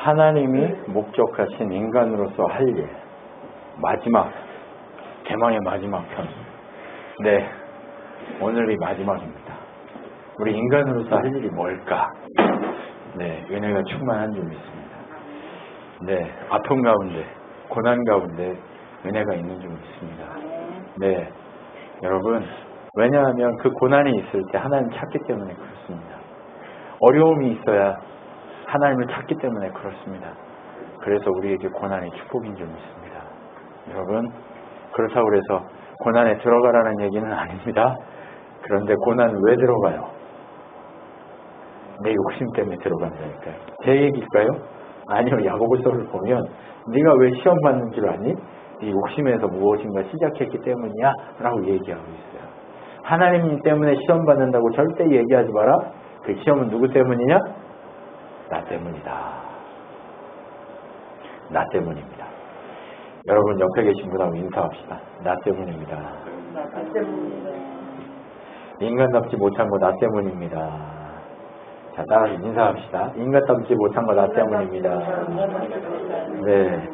하나님이 목적하신 인간으로서 할 일, 마지막, 개망의 마지막 편. 네, 오늘이 마지막입니다. 우리 인간으로서 할 일이 뭘까? 네, 은혜가 충만한 줄 믿습니다. 네, 아픔 가운데, 고난 가운데 은혜가 있는 줄 믿습니다. 네, 여러분, 왜냐하면 그 고난이 있을 때 하나님 찾기 때문에 그렇습니다. 어려움이 있어야 하나님을 찾기 때문에 그렇습니다. 그래서 우리에게 고난이 축복인 줄 믿습니다. 여러분, 그렇다고 해서 고난에 들어가라는 얘기는 아닙니다. 그런데 고난은 왜 들어가요? 내 욕심 때문에 들어간다니까요. 제 얘기일까요? 아니요. 야고보서를 보면 네가 왜 시험 받는 줄 아니? 네 욕심에서 무엇인가 시작했기 때문이야 라고 얘기하고 있어요. 하나님 때문에 시험 받는다고 절대 얘기하지 마라. 그 시험은 누구 때문이냐? 나 때문이다. 나 때문입니다. 여러분 옆에 계신 분하고 인사합시다. 나 때문입니다. 나 때문입니다. 인간답지 못한 거 나 때문입니다. 자, 따라서 인사합시다. 인간답지 못한 거 나 때문입니다. 네,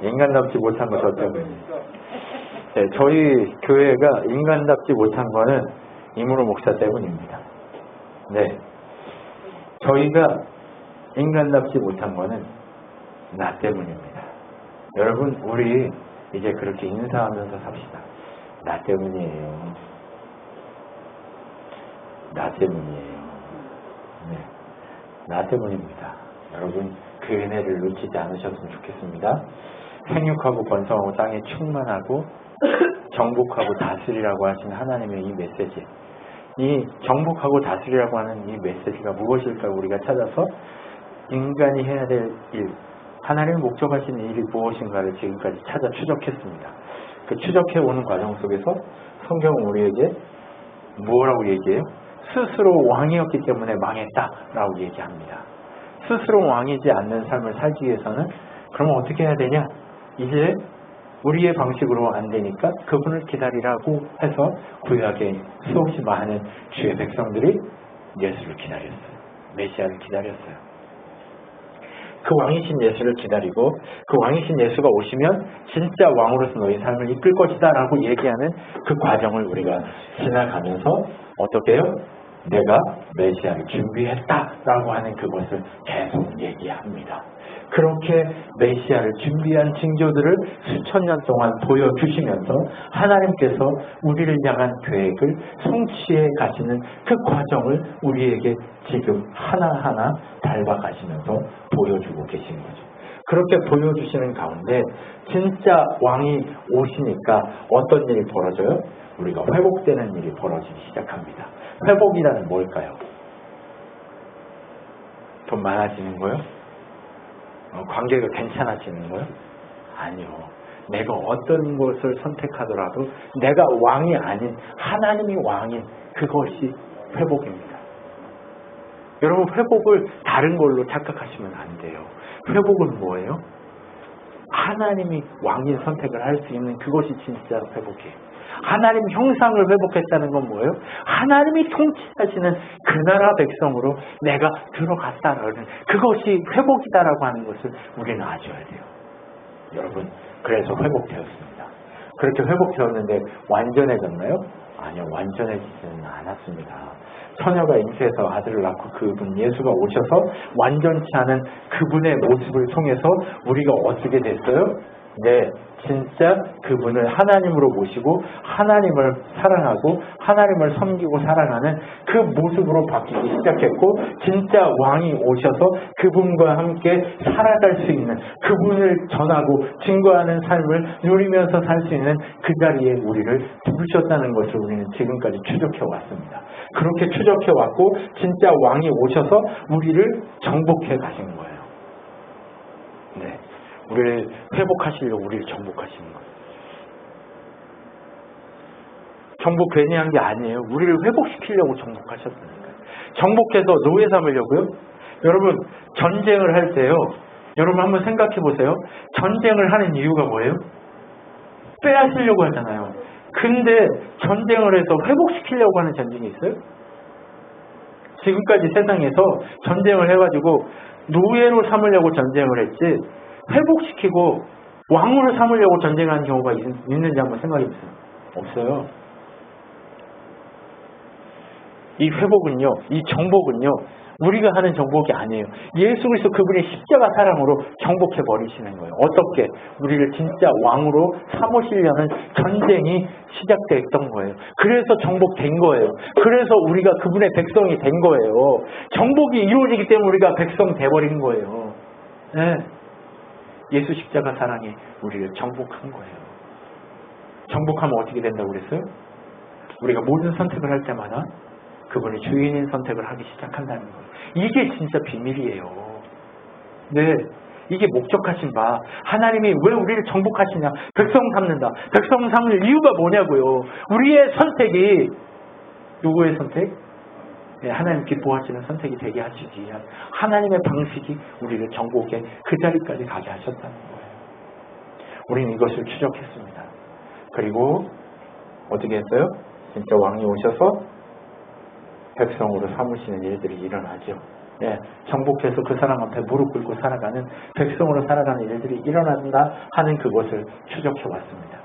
인간답지 못한 거 저 때문입니다. 네, 저희 교회가 인간답지 못한 거는 이문호 목사 때문입니다. 네, 저희가 인간답지 못한 거는 나 때문입니다. 여러분, 우리 이제 그렇게 인사하면서 삽시다. 나 때문이에요. 나 때문이에요. 네, 나 때문입니다. 여러분, 그 은혜를 놓치지 않으셨으면 좋겠습니다. 생육하고 번성하고 땅에 충만하고 정복하고 다스리라고 하신 하나님의 이 메시지, 이 정복하고 다스리라고 하는 이 메시지가 무엇일까 우리가 찾아서 인간이 해야 될 일, 하나님이 목적하신 일이 무엇인가를 지금까지 찾아 추적했습니다. 그 추적해오는 과정 속에서 성경은 우리에게 뭐라고 얘기해요? 스스로 왕이었기 때문에 망했다라고 얘기합니다. 스스로 왕이지 않는 삶을 살기 위해서는 그러면 어떻게 해야 되냐? 이제 우리의 방식으로 안 되니까 그분을 기다리라고 해서 구약에 수없이 많은 주의 백성들이 예수를 기다렸어요. 메시아를 기다렸어요. 그 왕이신 예수를 기다리고 그 왕이신 예수가 오시면 진짜 왕으로서 너희 삶을 이끌 것이다 라고 얘기하는 그 과정을 우리가 지나가면서 어떻게 해요? 내가 메시아를 준비했다라고 하는 그것을 계속 얘기합니다. 그렇게 메시아를 준비한 징조들을 수천 년 동안 보여주시면서 하나님께서 우리를 향한 계획을 성취해 가시는 그 과정을 우리에게 지금 하나하나 밟아가시면서 보여주고 계신 거죠. 그렇게 보여주시는 가운데 진짜 왕이 오시니까 어떤 일이 벌어져요? 우리가 회복되는 일이 벌어지기 시작합니다. 회복이라는 뭘까요? 돈 많아지는 거요? 관계가 괜찮아지는 거요? 아니요. 내가 어떤 것을 선택하더라도 내가 왕이 아닌 하나님이 왕인 그것이 회복입니다. 여러분, 회복을 다른 걸로 착각하시면 안 돼요. 회복은 뭐예요? 하나님이 왕인 선택을 할 수 있는 그것이 진짜 회복이에요. 하나님 형상을 회복했다는 건 뭐예요? 하나님이 통치하시는 그 나라 백성으로 내가 들어갔다라는 그것이 회복이다라고 하는 것을 우리는 아셔야 돼요. 여러분, 그래서 회복되었습니다. 그렇게 회복되었는데 완전해졌나요? 아니요, 완전해지지는 않았습니다. 처녀가 잉태해서 아들을 낳고 그분 예수가 오셔서 완전치 않은 그분의 모습을 통해서 우리가 어떻게 됐어요? 네, 진짜 그분을 하나님으로 모시고 하나님을 사랑하고 하나님을 섬기고 사랑하는 그 모습으로 바뀌기 시작했고 진짜 왕이 오셔서 그분과 함께 살아갈 수 있는 그분을 전하고 증거하는 삶을 누리면서 살 수 있는 그 자리에 우리를 부르셨다는 것을 우리는 지금까지 추적해 왔습니다. 그렇게 추적해 왔고 진짜 왕이 오셔서 우리를 정복해 가신 거예요. 네. 우리를 회복하시려고 우리를 정복하시는 거예요. 정복 괜히 한 게 아니에요. 우리를 회복시키려고 정복하셨으니까요. 정복해서 노예 삼으려고요? 여러분, 전쟁을 할 때요. 여러분 한번 생각해 보세요. 전쟁을 하는 이유가 뭐예요? 빼앗으려고 하잖아요. 근데 전쟁을 해서 회복시키려고 하는 전쟁이 있어요? 지금까지 세상에서 전쟁을 해가지고 노예로 삼으려고 전쟁을 했지 회복시키고 왕으로 삼으려고 전쟁하는 경우가 있는지 한번 생각해보세요. 없어요. 이 회복은요, 이 정복은요, 우리가 하는 정복이 아니에요. 예수 그리스도 그분의 십자가 사랑으로 정복해 버리시는 거예요. 어떻게? 우리를 진짜 왕으로 삼으시려는 전쟁이 시작됐던 거예요. 그래서 정복된 거예요. 그래서 우리가 그분의 백성이 된 거예요. 정복이 이루어지기 때문에 우리가 백성 돼버린 거예요. 네. 예수 십자가 사랑이 우리를 정복한 거예요. 정복하면 어떻게 된다고 그랬어요? 우리가 모든 선택을 할 때마다 그분이 주인인 선택을 하기 시작한다는 거예요. 이게 진짜 비밀이에요. 네, 이게 목적하신 바 하나님이 왜 우리를 정복하시냐? 백성 삼는다. 백성 삼을 이유가 뭐냐고요. 우리의 선택이 누구의 선택? 네, 하나님 기뻐하시는 선택이 되게 하시기 위한 하나님의 방식이 우리를 정복의 그 자리까지 가게 하셨다는 거예요. 우리는 이것을 추적했습니다. 그리고 어떻게 했어요? 진짜 왕이 오셔서 백성으로 삼으시는 일들이 일어나죠. 네, 정복해서 그 사람 앞에 무릎 꿇고 살아가는 백성으로 살아가는 일들이 일어난다 하는 그것을 추적해 왔습니다.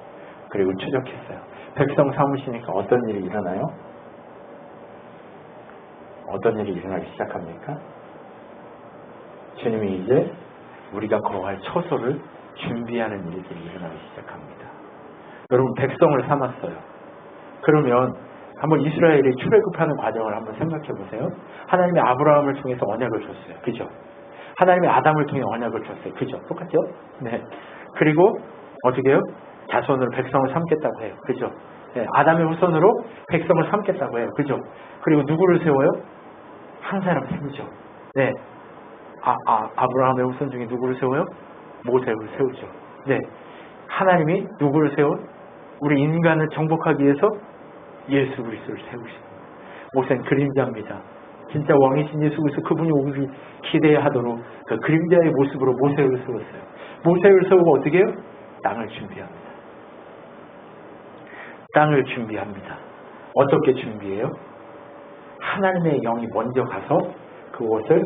그리고 추적했어요. 백성 삼으시니까 어떤 일이 일어나요? 어떤 일이 일어나기 시작합니까? 주님이 이제 우리가 거할 처소를 준비하는 일들이 일어나기 시작합니다. 여러분 백성을 삼았어요. 그러면 한번 이스라엘이 출애굽하는 과정을 한번 생각해 보세요. 하나님이 아브라함을 통해서 언약을 줬어요. 그죠? 하나님이 아담을 통해 언약을 줬어요. 그죠? 똑같죠? 네. 그리고 어떻게 해요? 자손으로 백성을 삼겠다고 해요. 그죠? 네. 아담의 후손으로 백성을 삼겠다고 해요. 그죠? 그리고 누구를 세워요? 한 사람 세우죠. 네. 아브라함의 후손 중에 누구를 세워요? 모세를 세우죠. 네. 하나님이 누구를 세워? 우리 인간을 정복하기 위해서 예수 그리스도를 세우시고 모세는 그림자입니다. 진짜 왕이신 예수 그리스도 그분이 오기를 기대하도록 그 그림자의 모습으로 모세를 세웠어요. 모세를 세우고 어떻게 해요? 땅을 준비합니다. 땅을 준비합니다. 어떻게 준비해요? 하나님의 영이 먼저 가서 그것을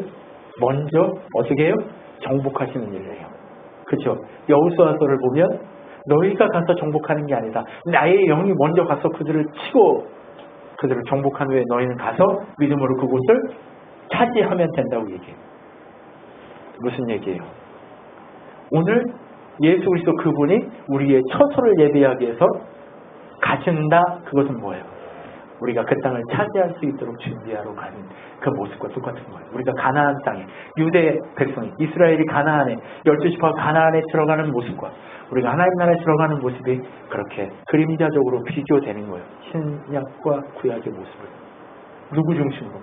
먼저 어떻게 해요? 정복하시는 일을 해요. 그렇죠? 여호수아서를 보면 너희가 가서 정복하는 게 아니다. 나의 영이 먼저 가서 그들을 치고 그들을 정복한 후에 너희는 가서 믿음으로 그곳을 차지하면 된다고 얘기해요. 무슨 얘기예요? 오늘 예수 그리스도 그분이 우리의 처소를 예비하기 위해서 가신다. 그것은 뭐예요? 우리가 그 땅을 차지할 수 있도록 준비하러 가는 그 모습과 똑같은 거예요. 우리가 가나안 땅에 유대 백성이 이스라엘이 가나안에 12지파가 가나안에 들어가는 모습과 우리가 하나님 나라에 들어가는 모습이 그렇게 그림자적으로 비교되는 거예요. 신약과 구약의 모습을 누구 중심으로?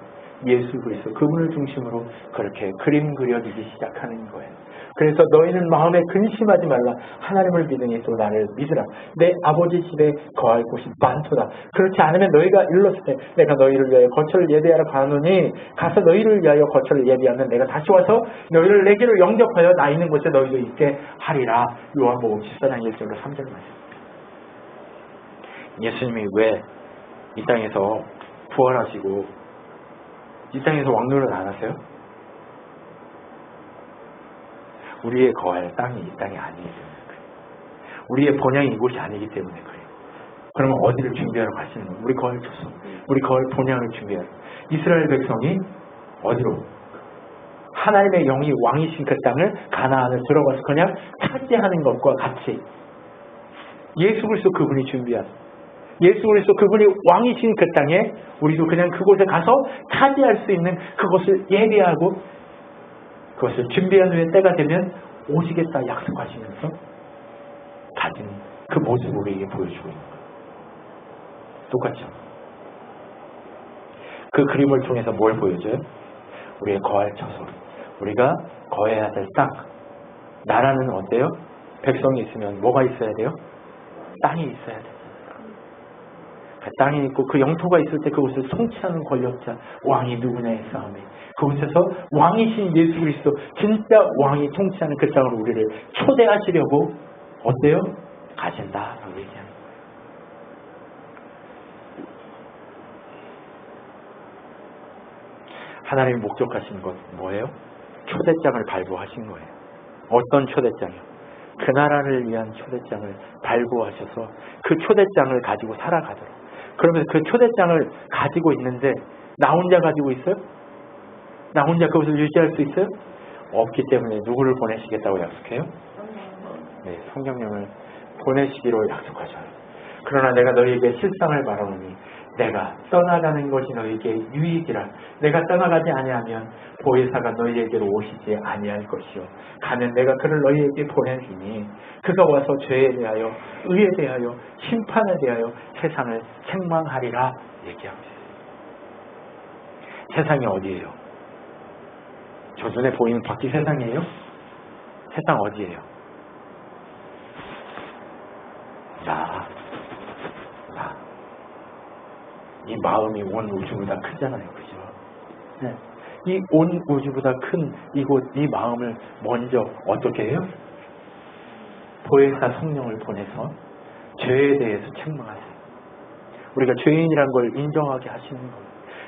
예수 그리스도 그분을 중심으로 그렇게 그림 그려지기 시작하는 거예요. 그래서 너희는 마음에 근심하지 말라. 하나님을 믿으니 또 나를 믿으라. 내 아버지 집에 거할 곳이 많도다. 그렇지 않으면 너희가 일렀을 때 내가 너희를 위하여 거처를 예비하러 가노니 가서 너희를 위하여 거처를 예비하면 내가 다시 와서 너희를 내게로 영접하여 나 있는 곳에 너희도 있게 하리라. 요한복음 14장 1절로 3절 말씀. 예수님이 왜 이 땅에서 부활하시고 이 땅에서 왕노릇 안 하세요? 우리의 거할 땅이 이 땅이 아니기 때문에 그래요. 우리의 본향이 이곳이 아니기 때문에 그래요. 그러면 어디를 준비하러 가시는 거예요? 우리 거할 처소, 우리 거할 본향을 준비하러. 이스라엘 백성이 어디로? 하나님의 영이 왕이신 그 땅을 가나안을 들어가서 그냥 차지하는 것과 같이 예수 그리스도 그분이 준비한 예수 그리스도 그분이 왕이신 그 땅에 우리도 그냥 그곳에 가서 차지할 수 있는 그것을 예비하고 그것을 준비한 후에 때가 되면 오시겠다 약속하시면서 가진 그 모습을 우리에게 보여주고 있는 거예요. 똑같죠? 그 그림을 통해서 뭘 보여줘요? 우리의 거할 처소, 우리가 거해야 될 땅. 나라는 어때요? 백성이 있으면 뭐가 있어야 돼요? 땅이 있어야 돼요. 그 땅이 있고 그 영토가 있을 때 그곳을 통치하는 권력자 왕이 누구냐의 싸움에 그곳에서 왕이신 예수 그리스도 진짜 왕이 통치하는 그 땅으로 우리를 초대하시려고 어때요? 가신다라고 얘기하는 거예요. 하나님이 목적하신 것 뭐예요? 초대장을 발부하신 거예요. 어떤 초대장이요? 그 나라를 위한 초대장을 발부하셔서 그 초대장을 가지고 살아가도록. 그러면서 그 초대장을 가지고 있는데 나 혼자 가지고 있어요? 나 혼자 그것을 유지할 수 있어요? 없기 때문에 누구를 보내시겠다고 약속해요? 네, 성령님을 보내시기로 약속하셔요. 그러나 내가 너희에게 실상을 말하노니 내가 떠나가는 것이 너희에게 유익이라. 내가 떠나가지 아니하면 보혜사가 너희에게로 오시지 아니할 것이요 가면 내가 그를 너희에게 보내주니 그가 와서 죄에 대하여 의에 대하여 심판에 대하여 세상을 책망하리라 얘기하고 있어요. 세상이 어디예요? 저 눈에 보이는 밖이 세상이에요? 세상 어디예요? 나. 이 마음이 온 우주보다 크잖아요. 그죠? 네. 이 온 우주보다 큰 이곳, 이 마음을 먼저 어떻게 해요? 보혜사 성령을 보내서 죄에 대해서 책망하세요. 우리가 죄인이란 걸 인정하게 하시는 거예요.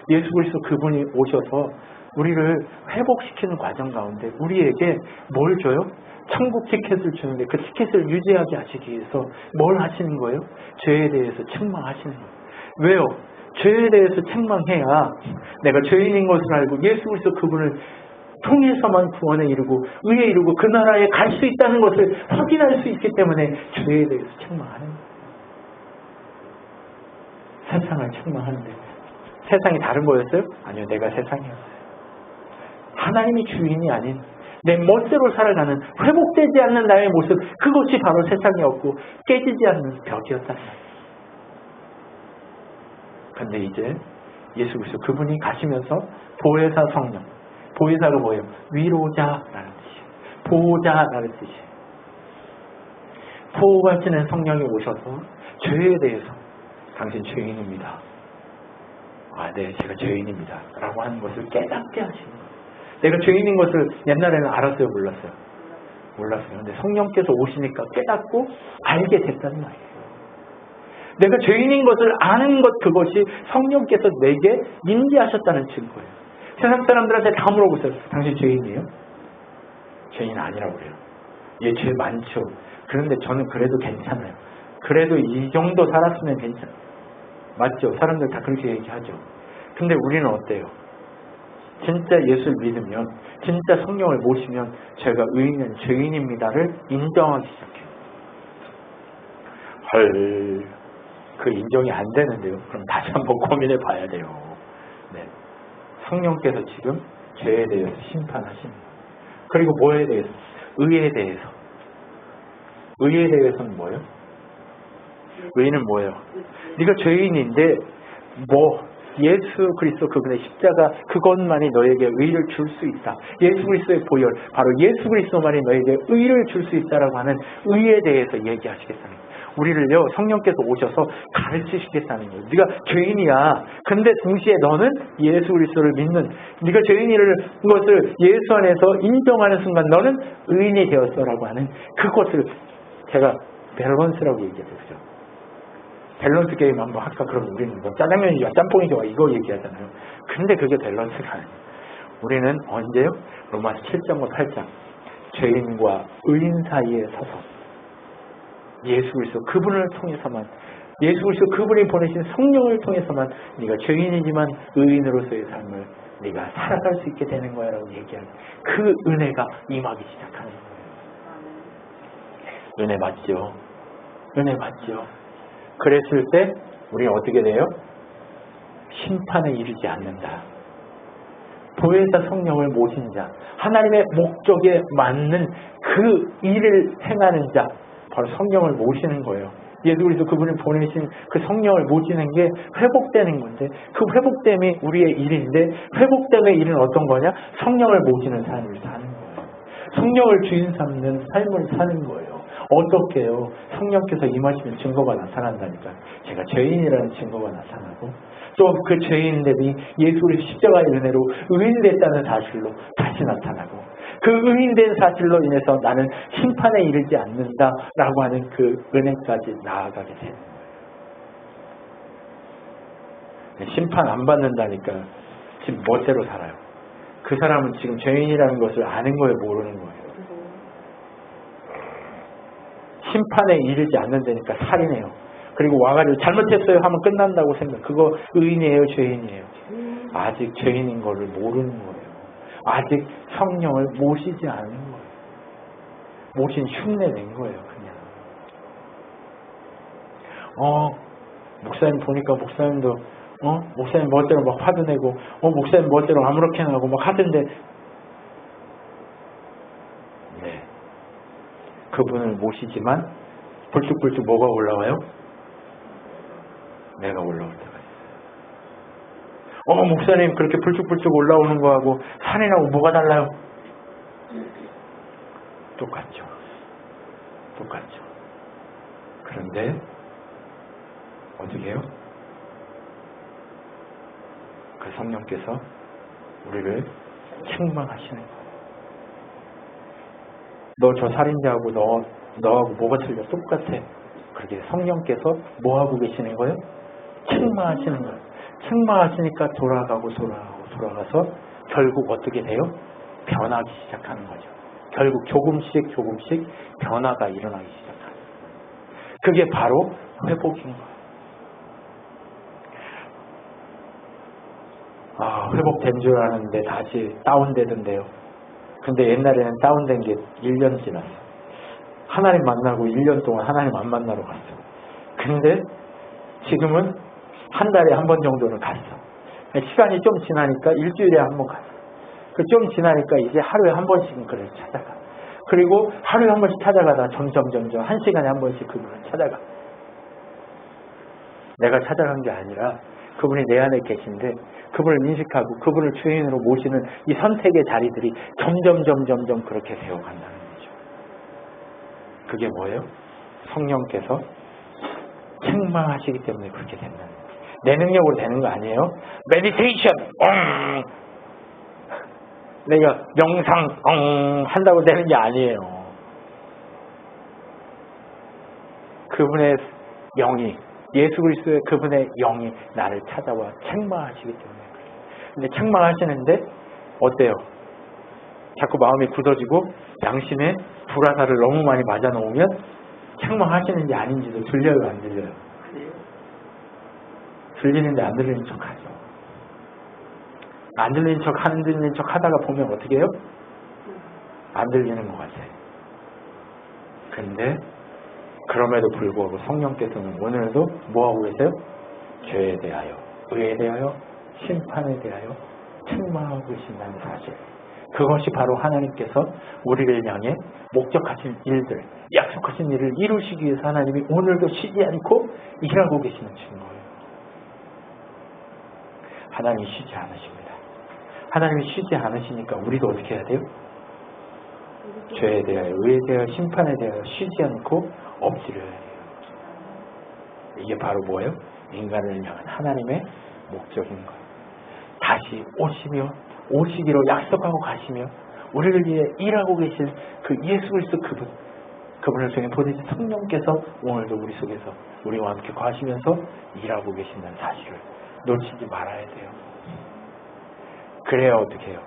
예수 그리스도 그분이 오셔서 우리를 회복시키는 과정 가운데 우리에게 뭘 줘요? 천국 티켓을 주는데 그 티켓을 유지하게 하시기 위해서 뭘 하시는 거예요? 죄에 대해서 책망하시는 거예요. 왜요? 죄에 대해서 책망해야 내가 죄인인 것을 알고 예수 그리스도 그분을 통해서만 구원에 이르고 의에 이르고 그 나라에 갈 수 있다는 것을 확인할 수 있기 때문에 죄에 대해서 책망하는 거예요. 세상을 책망하는데 세상이 다른 거였어요? 아니요, 내가 세상이었어요. 하나님이 주인이 아닌 내 멋대로 살아가는 회복되지 않는 나의 모습, 그것이 바로 세상이었고 깨지지 않는 벽이었단 말이에요. 근데 이제 예수 그리스도 그분이 가시면서 보혜사 성령, 보혜사가 뭐예요? 위로자라는 뜻이에요. 보호자라는 뜻이에요. 보호하시는 성령이 오셔서 죄에 대해서 당신 죄인입니다. 아, 네, 제가 죄인입니다. 라고 하는 것을 깨닫게 하시는 거예요. 내가 죄인인 것을 옛날에는 알았어요? 몰랐어요? 몰랐어요. 근데 성령께서 오시니까 깨닫고 알게 됐다는 말이에요. 내가 죄인인 것을 아는 것, 그것이 성령께서 내게 인지하셨다는 증거예요. 세상 사람들한테 다 물어보세요. 당신 죄인이에요? 죄인 아니라고 그래요. 예, 죄 많죠. 그런데 저는 그래도 괜찮아요. 그래도 이 정도 살았으면 괜찮아요. 맞죠? 사람들 다 그렇게 얘기하죠. 근데 우리는 어때요? 진짜 예수를 믿으면, 진짜 성령을 모시면 제가 의인은 죄인입니다를 인정하기 시작해요. 헐, 그 인정이 안 되는데요. 그럼 다시 한번 고민해 봐야 돼요. 네. 성령께서 지금 죄에 대해서 심판하십니다. 그리고 뭐에 대해서? 의에 대해서. 의에 대해서는 뭐예요? 의는 뭐예요? 네가 죄인인데 예수 그리스도 그분의 십자가 그것만이 너에게 의를 줄 수 있다. 예수 그리스도의 보혈, 바로 예수 그리스도만이 너에게 의를 줄 수 있다라고 하는 의에 대해서 얘기하시겠다는 거예요. 우리를요, 성령께서 오셔서 가르치시겠다는 거예요. 네가 죄인이야. 근데 동시에 너는 예수 그리스도를 믿는, 네가 죄인이라는 것을 예수 안에서 인정하는 순간 너는 의인이 되었어라고 하는 그것을 제가 밸런스라고 얘기했어요. 밸런스 게임 한번 할까? 그럼 우리는 짜장면이 좋아, 짬뽕이 좋아, 이거 얘기하잖아요. 근데 그게 밸런스가 아니에요. 우리는 언제요? 로마서 7장과 8장. 죄인과 의인 사이에 서서 예수 그리스도 그분을 통해서만, 예수 그리스도 그분이 보내신 성령을 통해서만 네가 죄인이지만 의인으로서의 삶을 네가 살아갈 수 있게 되는 거야 라고 얘기하는 그 은혜가 임하기 시작하는 거예요. 은혜 맞죠? 은혜 맞죠? 그랬을 때 우리는 어떻게 돼요? 심판에 이르지 않는다. 보혜사 성령을 모신 자, 하나님의 목적에 맞는 그 일을 행하는 자, 바로 성령을 모시는 거예요. 예수 그리스도 그분이 보내신 그 성령을 모시는 게 회복되는 건데, 그 회복됨이 우리의 일인데, 회복됨의 일은 어떤 거냐? 성령을 모시는 삶을 사는 거예요. 성령을 주인 삼는 삶을 사는 거예요. 어떻게 해요? 성령께서 임하시면 증거가 나타난다니까. 제가 죄인이라는 증거가 나타나고, 또 그 죄인들이 예수 그리스도 십자가의 은혜로 의인됐다는 사실로 다시 나타나고, 그 의인된 사실로 인해서 나는 심판에 이르지 않는다라고 하는 그 은혜까지 나아가게 되는 거예요. 심판 안 받는다니까 지금 멋대로 살아요. 그 사람은 지금 죄인이라는 것을 아는 거예요, 모르는 거예요? 심판에 이르지 않는다니까 살인해요. 그리고 와가지고 잘못했어요 하면 끝난다고 생각. 그거 의인이에요, 죄인이에요? 아직 죄인인 거를 모르는 거예요. 아직 성령을 모시지 않은 거예요. 모신 흉내 낸 거예요, 그냥. 목사님 보니까 목사님도 목사님 멋대로 막 화도 내고 목사님 멋대로 아무렇게나 하고 막 하던데, 네, 그분을 모시지만 불쑥불쑥 뭐가 올라와요? 내가 올라올 때가 있어요. 목사님 그렇게 불쑥불쑥 올라오는 거하고 산이라고 뭐가 달라요? 똑같죠. 똑같죠. 그런데 어떻게 해요? 그 성령께서 우리를 책망하시는 거예요. 너 저 살인자하고 너하고 뭐가 틀려? 똑같아. 그렇게 성령께서 뭐 하고 계시는 거예요? 책망하시는 거예요. 책망하시니까 돌아가서 결국 어떻게 돼요? 변하기 시작하는 거죠. 결국 조금씩 변화가 일어나기 시작하는 거예요. 그게 바로 회복인 거예요. 회복된 줄 아는데 다시 다운되던데요. 근데 옛날에는 다운된 게 1년 지났어. 하나님 만나고 1년 동안 하나님 안 만나러 갔어. 근데 지금은 한 달에 한 번 정도는 갔어. 시간이 좀 지나니까 일주일에 한 번 갔어. 좀 지나니까 이제 하루에 한 번씩은 그를 찾아가. 그리고 하루에 한 번씩 찾아가다 점점 한 시간에 한 번씩 그분을 찾아가. 내가 찾아간 게 아니라 그분이 내 안에 계신데 그분을 인식하고 그분을 주인으로 모시는 이 선택의 자리들이 점점 그렇게 되어간다는 거죠. 그게 뭐예요? 성령께서 책망하시기 때문에 그렇게 된다는 거예요. 내 능력으로 되는 거 아니에요? 메디테이션 내가 명상 한다고 되는 게 아니에요. 그분의 영이, 예수 그리스도의 그분의 영이 나를 찾아와 책망하시기 때문에 그래요. 근데 책망하시는데 어때요? 자꾸 마음이 굳어지고 양심에 불화살을 너무 많이 맞아 놓으면 책망하시는지 아닌지도 들려요, 안 들려요? 들리는데 안 들리는 척 하죠. 안 들리는 척, 안 들리는 척 하다가 보면 어떻게 해요? 안 들리는 것 같아요. 근데 그럼에도 불구하고 성령께서는 오늘도 뭐하고 계세요? 죄에 대하여, 의에 대하여, 심판에 대하여 책망하고 계신다는 사실. 그것이 바로 하나님께서 우리를 향해 목적하신 일들, 약속하신 일을 이루시기 위해서 하나님이 오늘도 쉬지 않고 일하고 계시는 증거예요. 하나님이 쉬지 않으십니다. 하나님이 쉬지 않으시니까 우리도 어떻게 해야 돼요? 죄에 대하여, 의에 대하여, 심판에 대하여 쉬지 않고 엎드려야 해요. 이게 바로 뭐예요? 인간을 향한 하나님의 목적인 거예요. 다시 오시기로 약속하고 가시며 우리를 위해 일하고 계실 그 예수 그리스도 그분을 통해 보내신 성령께서 오늘도 우리 속에서 우리와 함께 거하시면서 일하고 계신다는 사실을 놓치지 말아야 돼요. 그래야 어떻게 해요?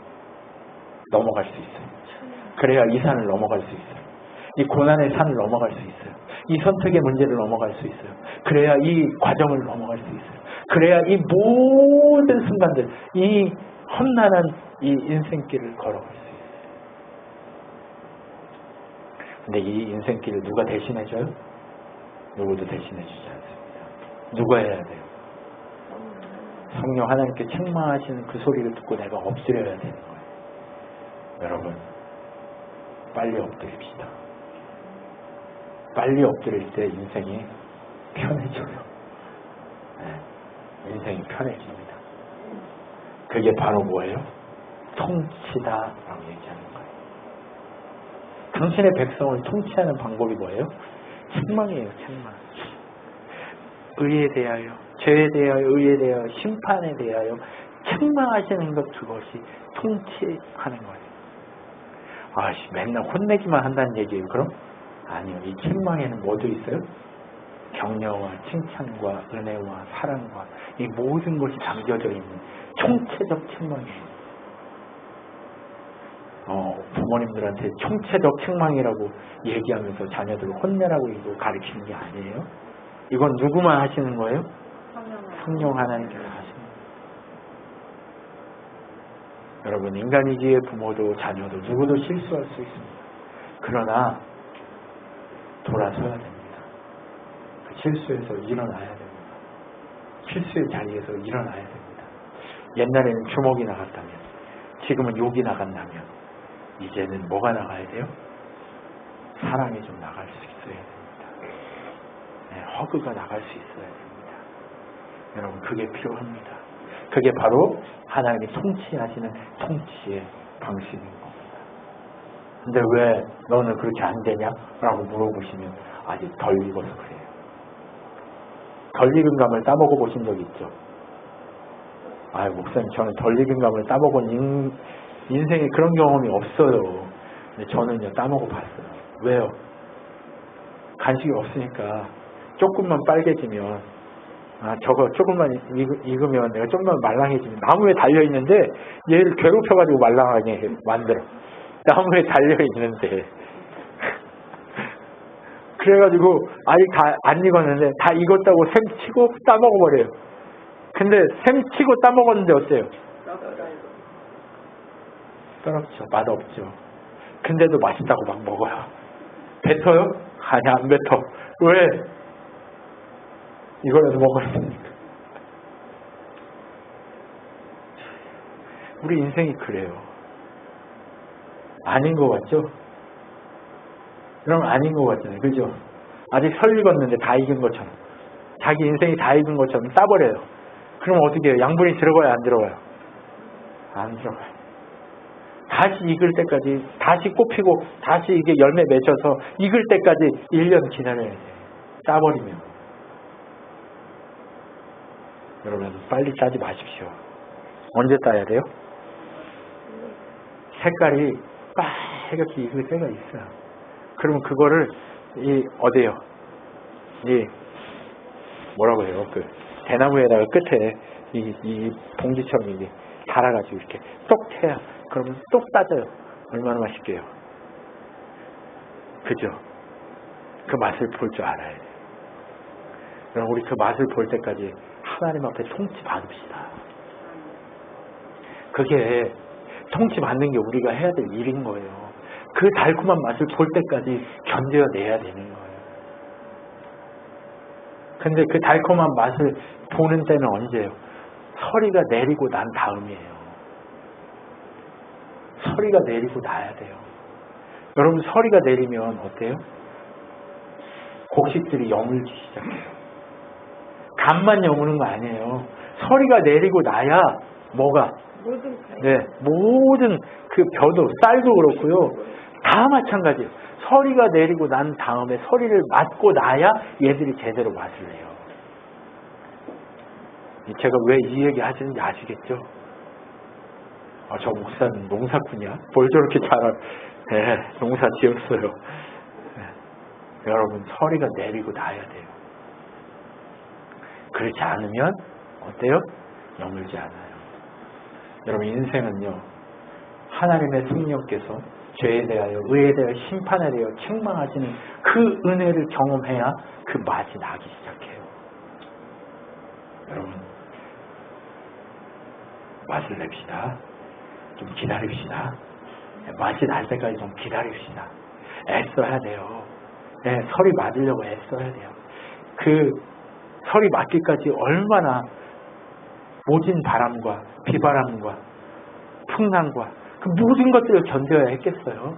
넘어갈 수 있어요. 그래야 이 산을 넘어갈 수 있어요. 이 고난의 산을 넘어갈 수 있어요. 이 선택의 문제를 넘어갈 수 있어요. 그래야 이 과정을 넘어갈 수 있어요. 그래야 이 모든 순간들, 이 험난한 이 인생길을 걸어갈 수 있어요. 근데 이 인생길을 누가 대신해줘요? 누구도 대신해주지 않습니다. 누가 해야 돼요? 성령 하나님께 책망하시는 그 소리를 듣고 내가 엎드려야 되는 거예요. 여러분, 빨리 엎드립시다. 빨리 엎드릴 때 인생이 편해져요. 네, 인생이 편해집니다. 그게 바로 뭐예요? 통치다라고 얘기하는 거예요. 당신의 백성을 통치하는 방법이 뭐예요? 책망이에요, 책망. 의에 대하여, 죄에 대하여, 의에 대하여, 심판에 대하여 책망하시는 것, 그것이 통치하는 거예요. 맨날 혼내기만 한다는 얘기예요, 그럼? 아니요. 이 책망에는 뭐도 있어요? 격려와 칭찬과 은혜와 사랑과 이 모든 것이 담겨져 있는 총체적 책망이에요. 부모님들한테 총체적 책망이라고 얘기하면서 자녀들을 혼내라고 이거 가르치는 게 아니에요. 이건 누구만 하시는 거예요? 성령 하나님께서 하시는 거예요. 여러분, 인간이기에 부모도 자녀도 누구도 실수할 수 있습니다. 그러나 돌아서야 됩니다. 그 실수에서 일어나야 됩니다. 실수의 자리에서 일어나야 됩니다. 옛날에는 주먹이 나갔다면, 지금은 욕이 나간다면, 이제는 뭐가 나가야 돼요? 사랑이 좀 나갈 수 있어야 됩니다. 네, 허그가 나갈 수 있어야 됩니다. 여러분, 그게 필요합니다. 그게 바로 하나님이 통치하시는 통치의 방식인 겁니다. 근데 왜 너는 그렇게 안 되냐? 라고 물어보시면 아직 덜 익어서 그래요. 덜 익은 감을 따먹어 보신 적 있죠? 목사님, 저는 덜 익은 감을 따먹은 인생에 그런 경험이 없어요. 근데 저는요, 따먹어 봤어요. 왜요? 간식이 없으니까 조금만 빨개지면 저거 조금만 익으면 내가 조금만 말랑해지면 나무에 달려있는데 얘를 괴롭혀가지고 말랑하게 만들어. 나무에 달려있는데 그래가지고 아직 다 안 익었는데 다 익었다고 셈치고 따먹어버려요. 근데 셈치고 따먹었는데 어때요? 떨어지죠. 맛없죠. 근데도 맛있다고 막 먹어요. 뱉어요? 아니, 안 뱉어. 왜? 이거라도 먹었으니까. 우리 인생이 그래요. 아닌 것 같죠? 그럼 아닌 것 같잖아요. 그죠? 아직 설 익었는데 다 익은 것처럼. 자기 인생이 다 익은 것처럼 따버려요. 그럼 어떻게 해요? 양분이 들어가요? 안 들어가요? 안 들어가요. 다시 익을 때까지, 다시 꽃피고, 다시 이게 열매 맺혀서 익을 때까지 1년 기다려야 돼요. 따버리면. 여러분, 빨리 따지 마십시오. 언제 따야 돼요? 색깔이 빨갛게 익을 때가 있어요. 그러면 그거를, 어디에요? 뭐라고 해요? 그, 대나무에다가 끝에, 이 봉지처럼 이게 달아가지고 이렇게 똑 해야, 그러면 똑 따져요. 얼마나 맛있게요. 그죠? 그 맛을 볼 줄 알아야 돼요. 그럼 우리 그 맛을 볼 때까지 하나님 앞에 통치 받읍시다. 그게 통치 받는 게 우리가 해야 될 일인 거예요. 그 달콤한 맛을 볼 때까지 견뎌내야 되는 거예요. 근데 그 달콤한 맛을 보는 때는 언제예요? 서리가 내리고 난 다음이에요. 서리가 내리고 나야 돼요. 여러분, 서리가 내리면 어때요? 곡식들이 여물기 시작해요. 감만 여무는 거 아니에요. 서리가 내리고 나야 뭐가? 모든 그 벼도, 쌀도 그렇고요. 다 마찬가지예요. 서리가 내리고 난 다음에 서리를 맞고 나야 얘들이 제대로 맛을 내요. 제가 왜 이 얘기 하시는지 아시겠죠? 저 목사는 농사꾼이야? 뭘 저렇게 농사 지었어요. 여러분, 서리가 내리고 나야 돼요. 그렇지 않으면 어때요? 여물지 않아요. 여러분, 인생은요, 하나님의 성령께서 죄에 대하여, 의에 대하여, 심판에 대하여 책망하시는 그 은혜를 경험해야 그 맛이 나기 시작해요. 여러분, 맛을 냅시다. 좀 기다립시다. 맛이 날 때까지 좀 기다립시다. 애써야 돼요. 설이 맞으려고 애써야 돼요. 그 설이 맞기까지 얼마나 모진 바람과 비바람과 풍랑과 그 모든 것들을 견뎌야 했겠어요.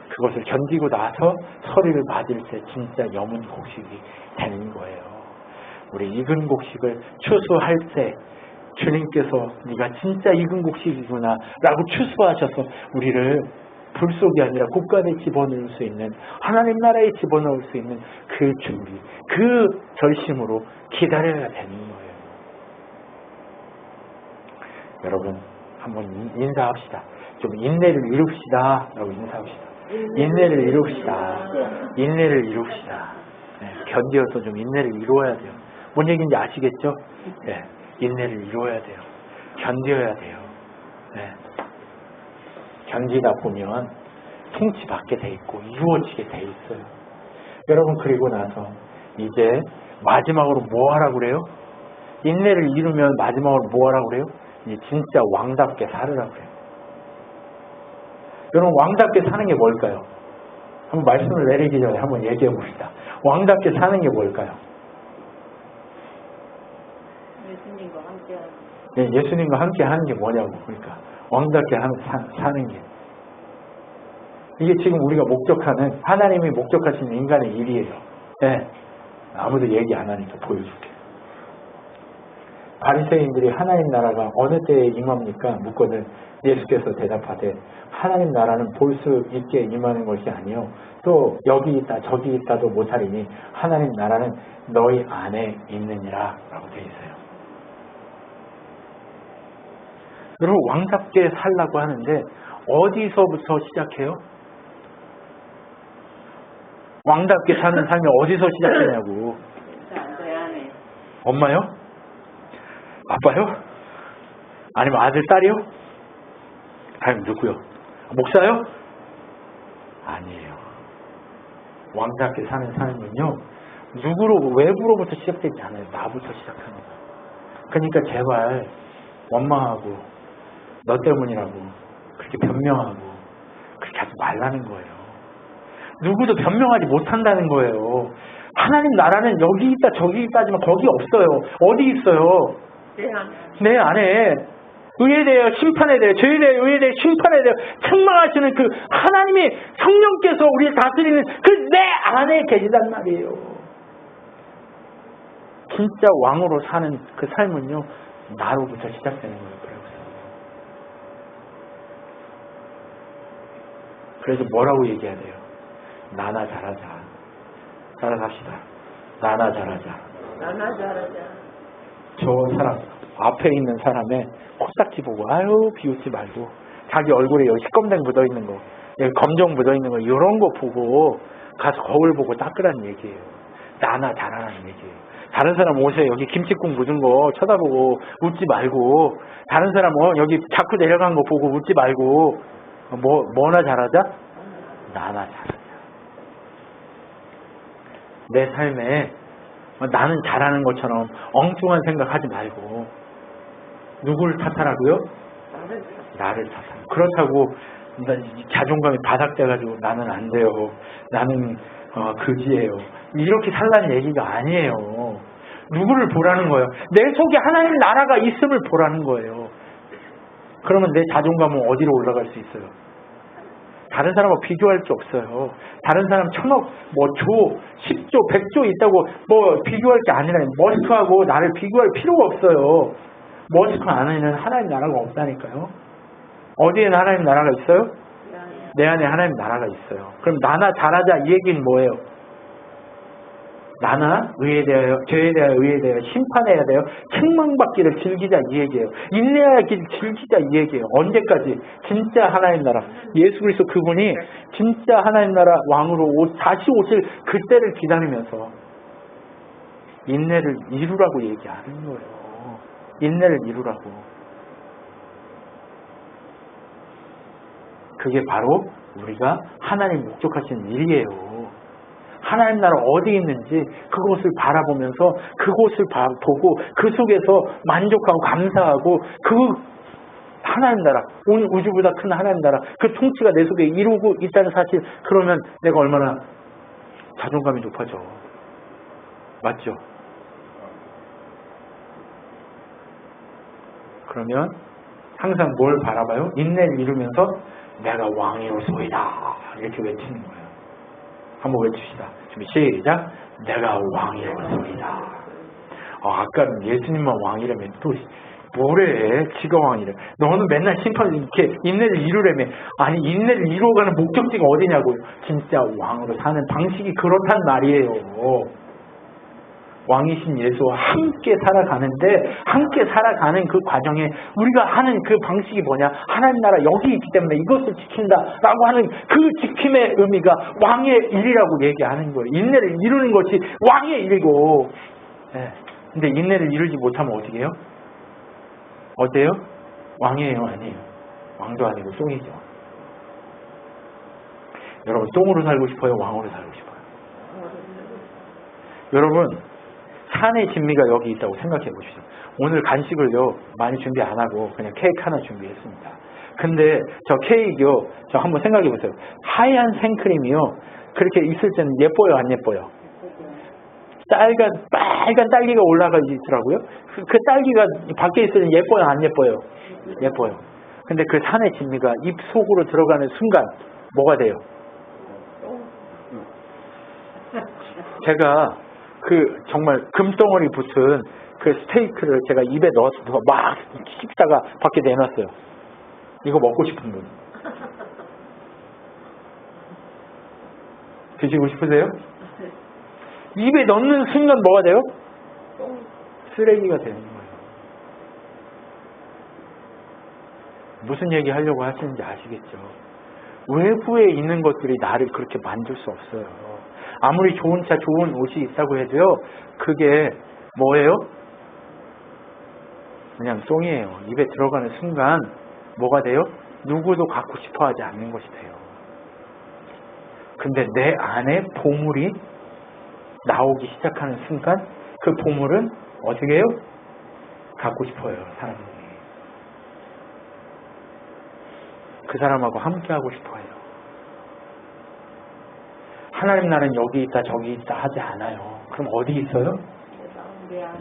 그것을 견디고 나서 서리를 맞을 때 진짜 여문 곡식이 되는 거예요. 우리 익은 곡식을 추수할 때 주님께서 네가 진짜 익은 곡식이구나 라고 추수하셔서 우리를 불 속이 아니라 곳간에 집어넣을 수 있는, 하나님 나라에 집어넣을 수 있는 그 준비, 그 결심으로 기다려야 되는 거예요. 여러분, 한번 인사합시다. 좀 인내를 이룹시다 라고 인사합시다. 인내를 이룹시다. 인내를 이룹시다. 견디어서 좀 인내를 이루어야 돼요. 뭔 얘기인지 아시겠죠? 인내를 이루어야 돼요. 견뎌야 돼요. 견디다 보면 통치받게 돼 있고 이루어지게 돼 있어요. 여러분 그리고 나서 이제 마지막으로 뭐 하라고 그래요? 인내를 이루면 마지막으로 뭐 하라고 그래요? 이제 진짜 왕답게 살으라고 그래요. 여러분 왕답게 사는 게 뭘까요? 한번 말씀을 내리기 전에 한번 얘기해 봅시다. 왕답게 사는 게 뭘까요? 예수님과 함께 하는 네, 예수님과 함께 하는 게 뭐냐고. 그러니까 왕답게 사는 게 이게 지금 우리가 목적하는 하나님이 목적하시는 인간의 일이에요. 네. 아무도 얘기 안 하니까 보여줄게. 바리새인들이 하나님 나라가 어느 때에 임합니까? 묻거든 예수께서 대답하되 하나님 나라는 볼 수 있게 임하는 것이 아니요 또 여기 있다 저기 있다도 못하리니 하나님 나라는 너희 안에 있느니라 라고 되어 있어요. 여러분 왕답게 살라고 하는데 어디서부터 시작해요? 왕답게 사는 삶이 어디서 시작되냐고. 내 안에 엄마요? 아빠요? 아니면 아들, 딸이요? 아니면 누구요? 목사요? 아니에요. 왕답게 사는 삶은요, 누구로, 외부로부터 시작되지 않아요. 나부터 시작합니다. 그러니까 제발 원망하고 너 때문이라고 그렇게 변명하고 그렇게 하지 말라는 거예요. 누구도 변명하지 못한다는 거예요. 하나님 나라는 여기 있다 저기 있다지만 거기 없어요. 어디 있어요? 내 안에 의에 대하여 심판에 대하여 죄에 대하여 의에 대하여 심판에 대하여 책망하시는 그 하나님의 성령께서 우리를 다스리는 그 내 안에 계시단 말이에요. 진짜 왕으로 사는 그 삶은요 나로부터 시작되는 거예요. 그래서 뭐라고 얘기해야 돼요? 나나 잘하자. 따라갑시다. 나나 잘하자. 나나 잘하자. 저 사람 앞에 있는 사람의 코딱지 보고 아유 비웃지 말고 자기 얼굴에 여기 시꺼먼 묻어있는 거 여기 검정 묻어있는 거 이런 거 보고 가서 거울 보고 닦으라는 얘기예요. 나나 잘하라는 얘기예요. 다른 사람 옷에 여기 김치국 묻은 거 쳐다보고 웃지 말고 다른 사람 여기 자꾸 내려간 거 보고 웃지 말고 뭐나 잘하자? 나나 잘하자. 내 삶에 나는 잘하는 것처럼 엉뚱한 생각하지 말고 누구를 탓하라고요? 나를 탓하라. 그렇다고 자존감이 바닥돼가지고 나는 안 돼요. 나는 그지예요. 이렇게 살라는 얘기가 아니에요. 누구를 보라는 거예요? 내 속에 하나님 나라가 있음을 보라는 거예요. 그러면 내 자존감은 어디로 올라갈 수 있어요? 다른 사람하고 비교할 게 없어요. 다른 사람 1000억, 조, 10조, 100조 있다고 비교할 게 아니라 머스크하고 나를 비교할 필요가 없어요. 머스크 안에는 하나님 나라가 없다니까요. 어디에는 하나님 나라가 있어요? 내 안에 하나님 나라가 있어요. 그럼 나나 잘하자 이 얘기는 뭐예요? 나나 의에 대하여 죄에 대하여 의에 대하여 심판해야 돼요. 책망받기를 즐기자 이 얘기예요. 인내하기를 즐기자 이 얘기예요. 언제까지? 진짜 하나님 나라 예수 그리스도 그분이 진짜 하나님 나라 왕으로 다시 오실 그때를 기다리면서 인내를 이루라고 얘기하는 거예요. 인내를 이루라고. 그게 바로 우리가 하나님 목적하신 일이에요. 하나님 나라 어디 있는지 그곳을 바라보면서 그곳을 보고 그 속에서 만족하고 감사하고 그 하나님 나라, 온 우주보다 큰 하나님 나라 그 통치가 내 속에 이루고 있다는 사실 그러면 내가 얼마나 자존감이 높아져. 맞죠? 그러면 항상 뭘 바라봐요? 인내를 이루면서 내가 왕이로소이다 이렇게 외치는 거예요. 한번 외칩시다. 준비 시작. 내가 왕이로소이다. 아까는 예수님만 왕이라면 또 뭐래? 지가 왕이래. 너는 맨날 심판 이렇게 인내를 이루려면 아니 인내를 이루어가는 목적지가 어디냐고요. 진짜 왕으로 사는 방식이 그렇단 말이에요. 왕이신 예수와 함께 살아가는데 함께 살아가는 그 과정에 우리가 하는 그 방식이 뭐냐? 하나님 나라 여기 있기 때문에 이것을 지킨다라고 하는 그 지킴의 의미가 왕의 일이라고 얘기하는 거예요. 인내를 이루는 것이 왕의 일이고 네. 근데 인내를 이루지 못하면 어떻게 해요? 어때요? 왕이에요? 아니에요? 왕도 아니고 똥이죠. 여러분 똥으로 살고 싶어요? 왕으로 살고 싶어요? 여러분 산의 진미가 여기 있다고 생각해 보십시오. 오늘 간식을요 많이 준비 안 하고 그냥 케이크 하나 준비했습니다. 근데 저 케이크요 저 한번 생각해 보세요. 하얀 생크림이요 그렇게 있을 때는 예뻐요 안 예뻐요? 빨간 딸기가 올라가 있더라고요. 그 딸기가 밖에 있을 때는 예뻐요 안 예뻐요? 예뻐요. 근데 그 산의 진미가 입 속으로 들어가는 순간 뭐가 돼요? 제가 그 정말 금덩어리 붙은 그 스테이크를 제가 입에 넣어서 막 씹다가 밖에 내놨어요. 이거 먹고 싶은 분. 드시고 싶으세요? 입에 넣는 순간 뭐가 돼요? 쓰레기가 되는 거예요. 무슨 얘기 하려고 하시는지 아시겠죠? 외부에 있는 것들이 나를 그렇게 만들 수 없어요. 아무리 좋은 차, 좋은 옷이 있다고 해도요. 그게 뭐예요? 그냥 똥이에요. 입에 들어가는 순간 뭐가 돼요? 누구도 갖고 싶어 하지 않는 것이 돼요. 근데 내 안에 보물이 나오기 시작하는 순간 그 보물은 어떻게 해요? 갖고 싶어요. 사람들이. 그 사람하고 함께하고 싶어요. 하나님 나라는 여기 있다 저기 있다 하지 않아요. 그럼 어디 있어요?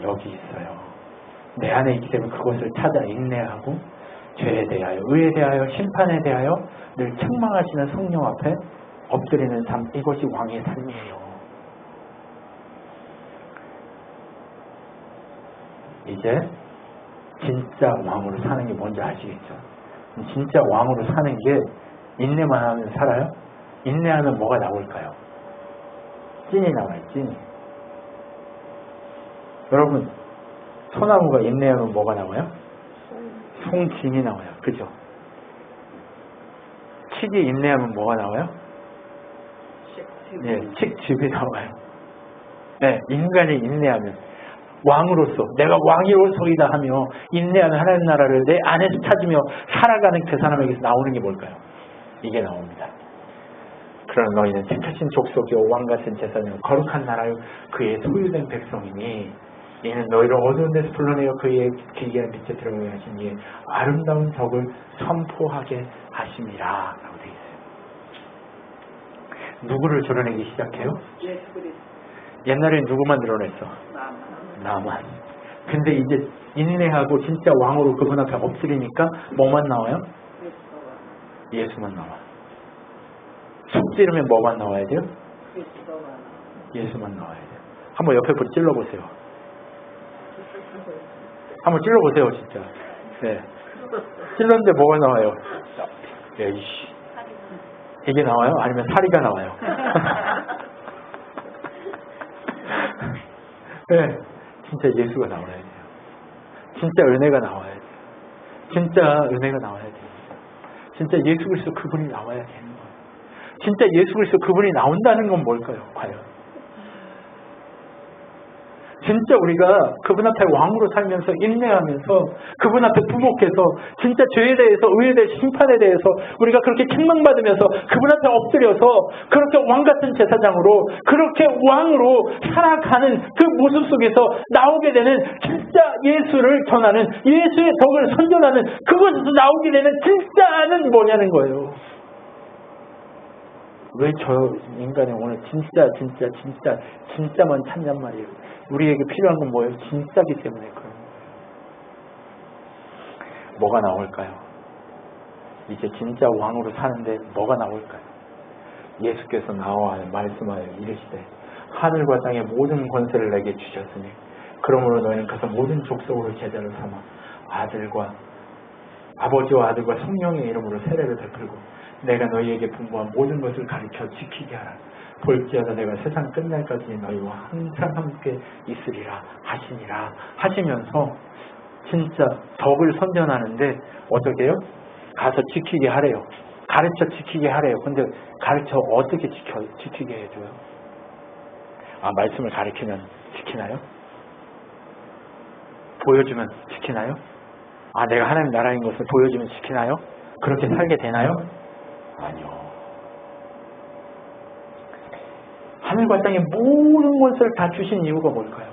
여기 있어요. 내 안에 있기 때문에 그것을 찾아 인내하고 죄에 대하여 의에 대하여 심판에 대하여 늘 책망하시는 성령 앞에 엎드리는 삶, 이것이 왕의 삶이에요. 이제 진짜 왕으로 사는 게 뭔지 아시겠죠? 진짜 왕으로 사는 게 인내만 하면 살아요? 인내하면 뭐가 나올까요? 찐이 나와요. 찐이. 여러분 소나무가 인내하면 뭐가 나와요? 송진이 나와요. 그죠? 칡이 인내하면 뭐가 나와요? 네, 칡즙이 나와요. 네, 인간이 인내하면 왕으로서 내가 왕으로서이다 하며 인내하는 하나님 나라를 내 안에서 찾으며 살아가는 그 사람에게서 나오는 게 뭘까요? 이게 나옵니다. 그러나 너희는 택하신 족속이요 왕같은 제사장이요 거룩한 나라요 그의 소유된 백성이니 이는 너희를 어두운 데서 불러내어 그의 기이한 빛에 들어가게 하신 이의 아름다운 덕을 선포하게 하심이라 라고 되어 있어요. 누구를 드러내기 시작해요? 옛날엔 누구만 드러냈어? 나만. 근데 이제 인내하고 진짜 왕으로 그분 앞에 엎드리니까 뭐만 나와요? 예수만 나와. 속 찌르면 뭐만 나와야 돼요? 예수만 나와야 돼요. 한번 옆에 분 찔러보세요. 한번 찔러보세요 진짜. 네. 찔렀는데 뭐가 나와요? 에이씨. 이게 나와요? 아니면 사리가 나와요? 네. 진짜 예수가 나와야 돼요. 진짜 은혜가 나와야 돼요. 진짜 은혜가 나와야 돼요. 진짜 예수 그리스도 그분이 나와야 되는 거예요. 진짜 예수 그리스도 그분이 나온다는 건 뭘까요? 과연? 진짜 우리가 그분 앞에 왕으로 살면서 인내하면서 그분 앞에 부목해서 진짜 죄에 대해서 의에 대해서 심판에 대해서 우리가 그렇게 책망받으면서 그분 앞에 엎드려서 그렇게 왕같은 제사장으로 그렇게 왕으로 살아가는 그 모습 속에서 나오게 되는 진짜 예수를 전하는 예수의 덕을 선전하는 그것에서 나오게 되는 진짜는 뭐냐는 거예요. 왜 저 인간이 오늘 진짜만 찾냔 말이에요. 우리에게 필요한 건 뭐예요? 진짜기 때문에 그런 거예요. 뭐가 나올까요? 이제 진짜 왕으로 사는데 뭐가 나올까요? 예수께서 나와 말씀하여 이르시되 하늘과 땅의 모든 권세를 내게 주셨으니 그러므로 너희는 가서 모든 족속으로 제자를 삼아 아버지와 아들과 성령의 이름으로 세례를 베풀고 내가 너희에게 분부한 모든 것을 가르쳐 지키게 하라. 볼지어다 내가 세상 끝날까지 너희와 항상 함께 있으리라 하시니라 하시면서 진짜 덕을 선전하는데 어떻게 해요? 가서 지키게 하래요. 가르쳐 지키게 하래요. 근데 가르쳐 어떻게 지키게 해줘요? 말씀을 가르치면 지키나요? 보여주면 지키나요? 내가 하나님 나라인 것을 보여주면 지키나요? 그렇게 살게 되나요? 아니요. 하늘과 땅의 모든 것을 다 주신 이유가 뭘까요?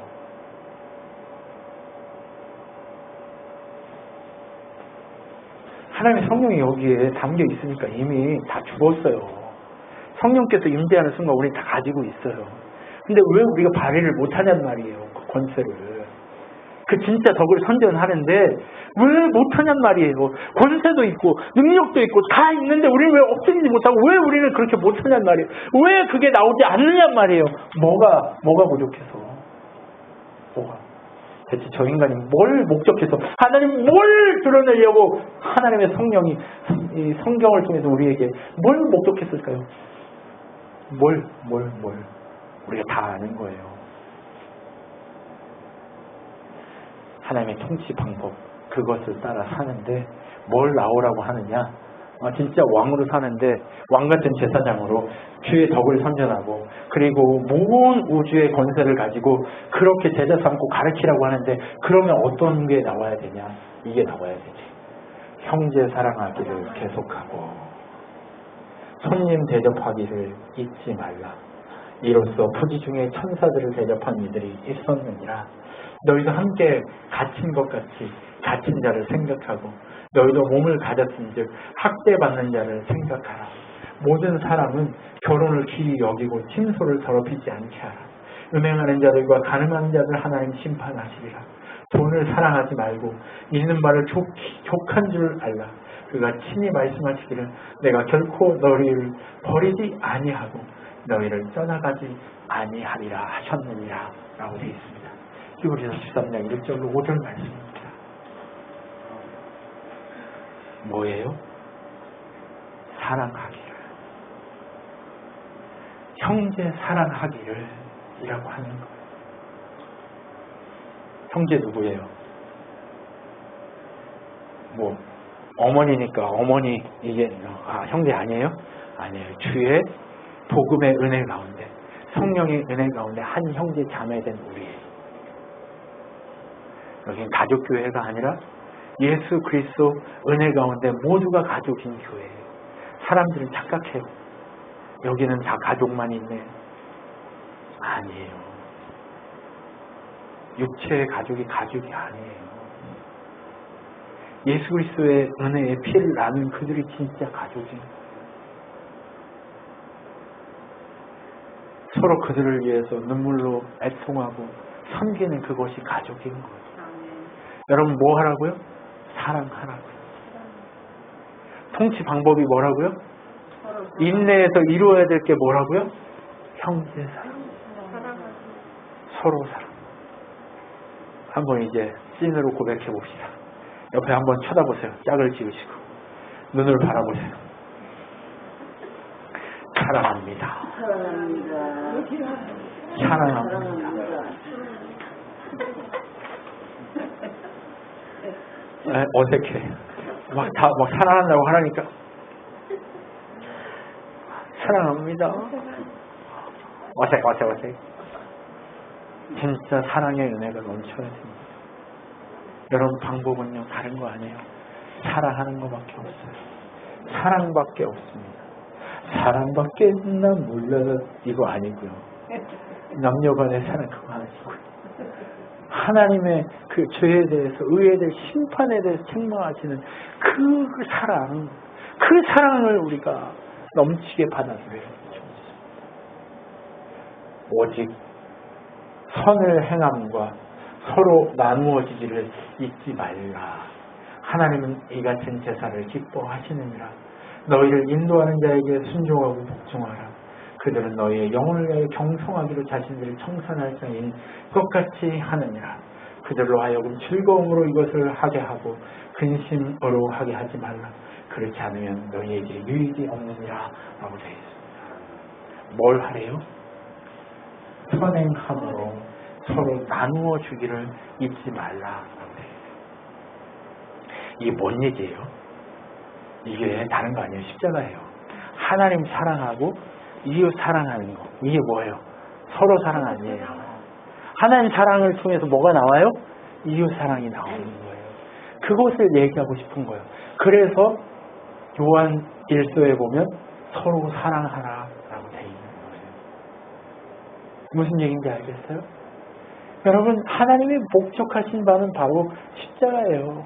하나님의 성령이 여기에 담겨 있으니까 이미 다 죽었어요. 성령께서 임재하는 순간 우리 다 가지고 있어요. 근데 왜 우리가 발휘를 못하냔 말이에요. 그 권세를. 그 진짜 덕을 선전하는데 왜 못하냔 말이에요. 권세도 있고 능력도 있고 다 있는데 우리는 왜 없애지 못하고 왜 우리는 그렇게 못하냔 말이에요. 왜 그게 나오지 않느냔 말이에요. 뭐가 부족해서. 뭐가. 대체 저 인간이 뭘 목적해서 하나님 뭘 드러내려고 하나님의 성령이 이 성경을 통해서 우리에게 뭘 목적했을까요? 뭘 우리가 다 아는 거예요. 하나님의 통치 방법 그것을 따라 사는데 뭘 나오라고 하느냐? 진짜 왕으로 사는데 왕같은 제사장으로 주의 덕을 선전하고 그리고 모든 우주의 권세를 가지고 그렇게 제자 삼고 가르치라고 하는데 그러면 어떤 게 나와야 되냐? 이게 나와야 되지. 형제 사랑하기를 계속하고 손님 대접하기를 잊지 말라. 이로써 부지 중에 천사들을 대접한 이들이 있었느니라. 너희도 함께 갇힌 것 같이 갇힌 자를 생각하고 너희도 몸을 가졌은즉 학대받는 자를 생각하라. 모든 사람은 결혼을 귀히 여기고 침소를 더럽히지 않게 하라. 음행하는 자들과 가늠하는 자들 하나님 심판하시리라. 돈을 사랑하지 말고 있는 바를 족한 줄 알라. 그가 친히 말씀하시기를 내가 결코 너희를 버리지 아니하고 너희를 떠나가지 아니하리라 하셨느니라 라고 되어 있습니다. 히브리서 13장 1절로 5절 말씀입니다. 뭐예요? 사랑하기를. 형제 사랑하기를 이라고 하는 거예요. 형제 누구예요? 어머니니까 어머니 이게 형제 아니에요? 아니에요. 주의 복음의 은혜 가운데 성령의 은혜 가운데 한 형제 자매된 우리예요. 여기는 가족교회가 아니라 예수 그리스도 은혜 가운데 모두가 가족인 교회예요. 사람들은 착각해요. 여기는 다 가족만 있네. 아니에요. 육체의 가족이 아니에요. 예수 그리스도의 은혜의 피를 나눈 그들이 진짜 가족이에요. 서로 그들을 위해서 눈물로 애통하고 섬기는 그것이 가족인 거예요. 여러분 뭐 하라고요? 사랑하라고요. 통치 방법이 뭐라고요? 인내에서 이루어야 될 게 뭐라고요? 형제 사랑. 서로 사랑. 한번 이제 찐으로 고백해 봅시다. 옆에 한번 쳐다보세요. 짝을 지으시고 눈을 바라보세요. 사랑합니다. 사랑합니다. 어색해. 막 사랑한다고 하라니까. 사랑합니다. 어색. 진짜 사랑의 은혜가 넘쳐야 됩니다. 여러분 방법은요 다른 거 아니에요. 사랑하는 것밖에 없어요. 사랑밖에 없습니다. 사랑밖에 난 몰라요. 이거 아니고요. 남녀간의 사랑 그거 아니고요. 하나님의 그 죄에 대해서 의에 대해서 심판에 대해서 책망하시는 그 사랑을 우리가 넘치게 받아들여야 되죠. 오직 선을 행함과 서로 나누어지기를 잊지 말라. 하나님은 이 같은 제사를 기뻐하시느니라. 너희를 인도하는 자에게 순종하고 복종하라. 그들은 너희의 영혼을 위하여 경성하기로 자신들을 청산할 자인 똑같이 하느니라. 그들로 하여금 즐거움으로 이것을 하게 하고 근심으로 하게 하지 말라. 그렇지 않으면 너희에게 유익이 없느니라 라고 되어 있습니다. 뭘 하래요? 선행함으로 서로 나누어 주기를 잊지 말라. 이게 뭔 얘기예요? 이게 다른 거 아니에요. 십자가예요. 하나님 사랑하고 이웃 사랑하는 거. 이게 뭐예요? 서로 사랑 아니에요. 하나님 사랑을 통해서 뭐가 나와요? 이웃 사랑이 나오는 거예요. 그것을 얘기하고 싶은 거예요. 그래서 요한 1서에 보면 서로 사랑하라 라고 되어 있는 거예요. 무슨 얘기인지 알겠어요? 여러분, 하나님이 목적하신 바는 바로 십자가예요.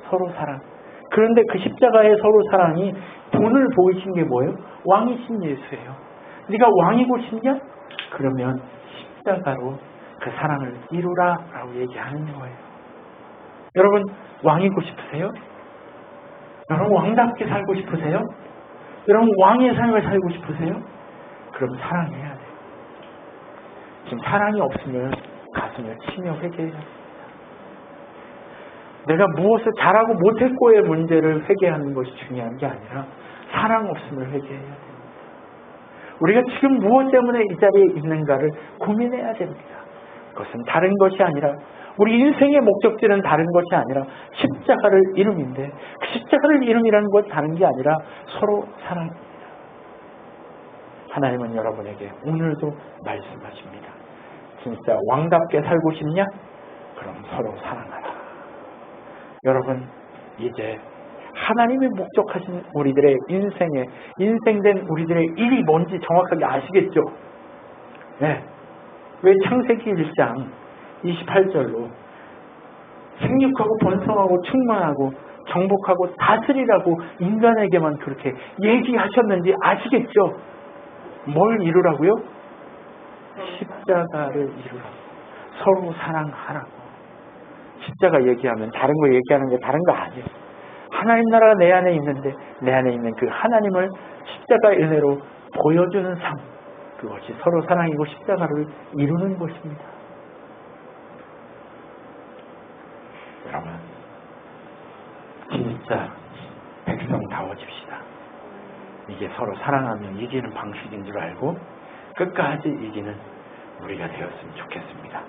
서로 사랑. 그런데 그 십자가의 서로 사랑이 본을 보이신 게 뭐예요? 왕이신 예수예요. 네가 왕이고 싶냐? 그러면 십자가로 그 사랑을 이루라 라고 얘기하는 거예요. 여러분, 왕이고 싶으세요? 여러분, 왕답게 살고 싶으세요? 여러분, 왕의 삶을 살고 싶으세요? 그럼 사랑해야 돼요. 지금 사랑이 없으면 가슴을 치며 회개해야 합니다. 내가 무엇을 잘하고 못했고의 문제를 회개하는 것이 중요한 게 아니라 사랑 없음을 회개해야 됩니다. 우리가 지금 무엇 때문에 이 자리에 있는가를 고민해야 됩니다. 그것은 다른 것이 아니라 우리 인생의 목적지는 다른 것이 아니라 십자가를 이름인데 그 십자가를 이름이라는 건 다른 게 아니라 서로 사랑입니다. 하나님은 여러분에게 오늘도 말씀하십니다. 진짜 왕답게 살고 싶냐? 그럼 서로 사랑하라. 여러분, 이제 하나님이 목적하신 우리들의 인생된 우리들의 일이 뭔지 정확하게 아시겠죠? 네. 왜 창세기 1장 28절로 생육하고 번성하고 충만하고 정복하고 다스리라고 인간에게만 그렇게 얘기하셨는지 아시겠죠? 뭘 이루라고요? 십자가를 이루라고. 서로 사랑하라고. 십자가 얘기하면 다른 거 얘기하는 게 다른 거 아니에요. 하나님 나라가 내 안에 있는데 내 안에 있는 그 하나님을 십자가의 은혜로 보여주는 삶, 그것이 서로 사랑이고 십자가를 이루는 것입니다. 여러분, 진짜 백성다워집시다. 이게 서로 사랑하면 이기는 방식인 줄 알고 끝까지 이기는 우리가 되었으면 좋겠습니다.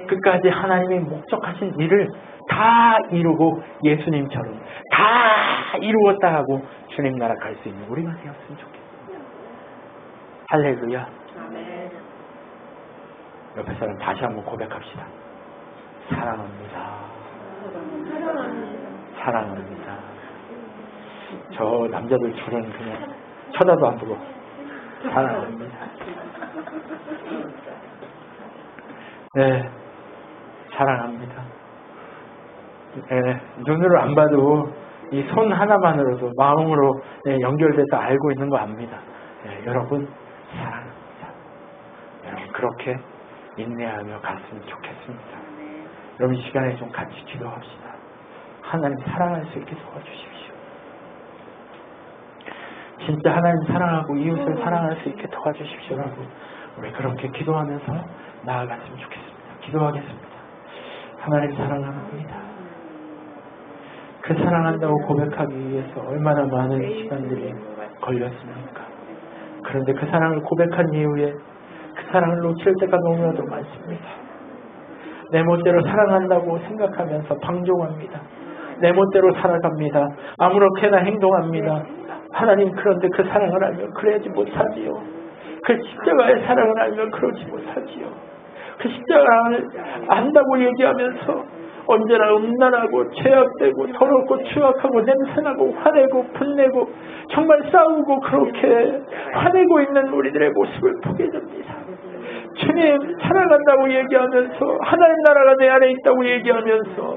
끝까지 하나님이 목적하신 일을 다 이루고 예수님처럼 다 이루었다 하고 주님 나라 갈 수 있는 우리가 되었으면 좋겠습니다. 할렐루야. 옆에 사람 다시 한번 고백합시다. 사랑합니다. 사랑합니다. 저 남자들 줄은 그냥 쳐다도 안 보고 사랑합니다. 네, 사랑합니다. 네, 눈으로 안 봐도 이 손 하나만으로도 마음으로 연결돼서 알고 있는 거 압니다. 네, 여러분 사랑합니다. 여러분 그렇게 인내하며 갔으면 좋겠습니다. 여러분 이 시간에 좀 같이 기도합시다. 하나님 사랑할 수 있게 도와주십시오. 진짜 하나님 사랑하고 이웃을 사랑할 수 있게 도와주십시오라고 우리 그렇게 기도하면서 나아갔으면 좋겠습니다. 기도하겠습니다. 하나님 사랑합니다. 그 사랑한다고 고백하기 위해서 얼마나 많은 시간들이 걸렸습니까? 그런데 그 사랑을 고백한 이후에 그 사랑을 놓칠 때가 너무나도 많습니다. 내 멋대로 사랑한다고 생각하면서 방종합니다. 내 멋대로 살아갑니다. 아무렇게나 행동합니다. 하나님, 그런데 그 사랑을 알면 그래야지 못하지요. 그 십자가의 사랑을 알면 그러지 못하지요. 그 십자가를 안다고 얘기하면서 언제나 음란하고 죄악되고 더럽고 추악하고 냄새나고 화내고 분내고 정말 싸우고 그렇게 화내고 있는 우리들의 모습을 보게 됩니다. 주님 사랑한다고 얘기하면서 하나님 나라가 내 안에 있다고 얘기하면서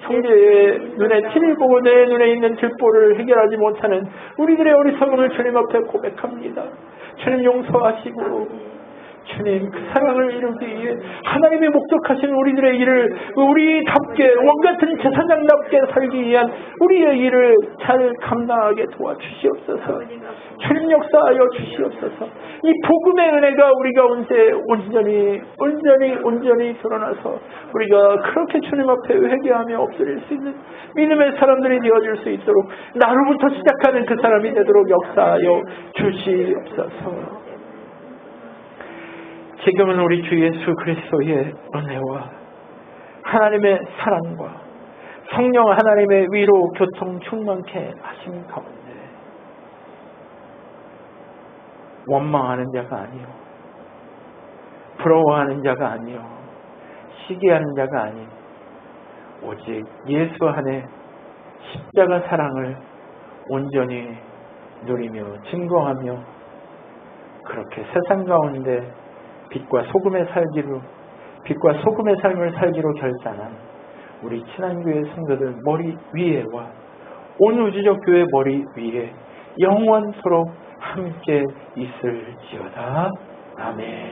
형제의 눈에 티를 보고 내 눈에 있는 들보를 해결하지 못하는 우리들의 어리석음을 주님 앞에 고백합니다. 주님 용서하시고 주님 그 사랑을 이루기 위해 하나님의 목적하신 우리들의 일을 우리답게 왕같은 제사장답게 살기 위한 우리의 일을 잘 감당하게 도와주시옵소서. 주님 역사하여 주시옵소서. 이 복음의 은혜가 우리 가운데 온전히 드러나서 우리가 그렇게 주님 앞에 회개하며 엎드릴 수 있는 믿음의 사람들이 되어줄 수 있도록 나로부터 시작하는 그 사람이 되도록 역사하여 주시옵소서. 지금은 우리 주 예수 그리스도의 은혜와 하나님의 사랑과 성령 하나님의 위로 교통 충만케 하심 가운데 원망하는 자가 아니요, 부러워하는 자가 아니요, 시기하는 자가 아닌 오직 예수 안에 십자가 사랑을 온전히 누리며 증거하며 그렇게 세상 가운데 빛과 소금의 삶을 살기로 결단한 우리 친한교회 성도들 머리 위에와 온 우주적 교회 머리 위에 영원토록 함께 있을지어다. 아멘.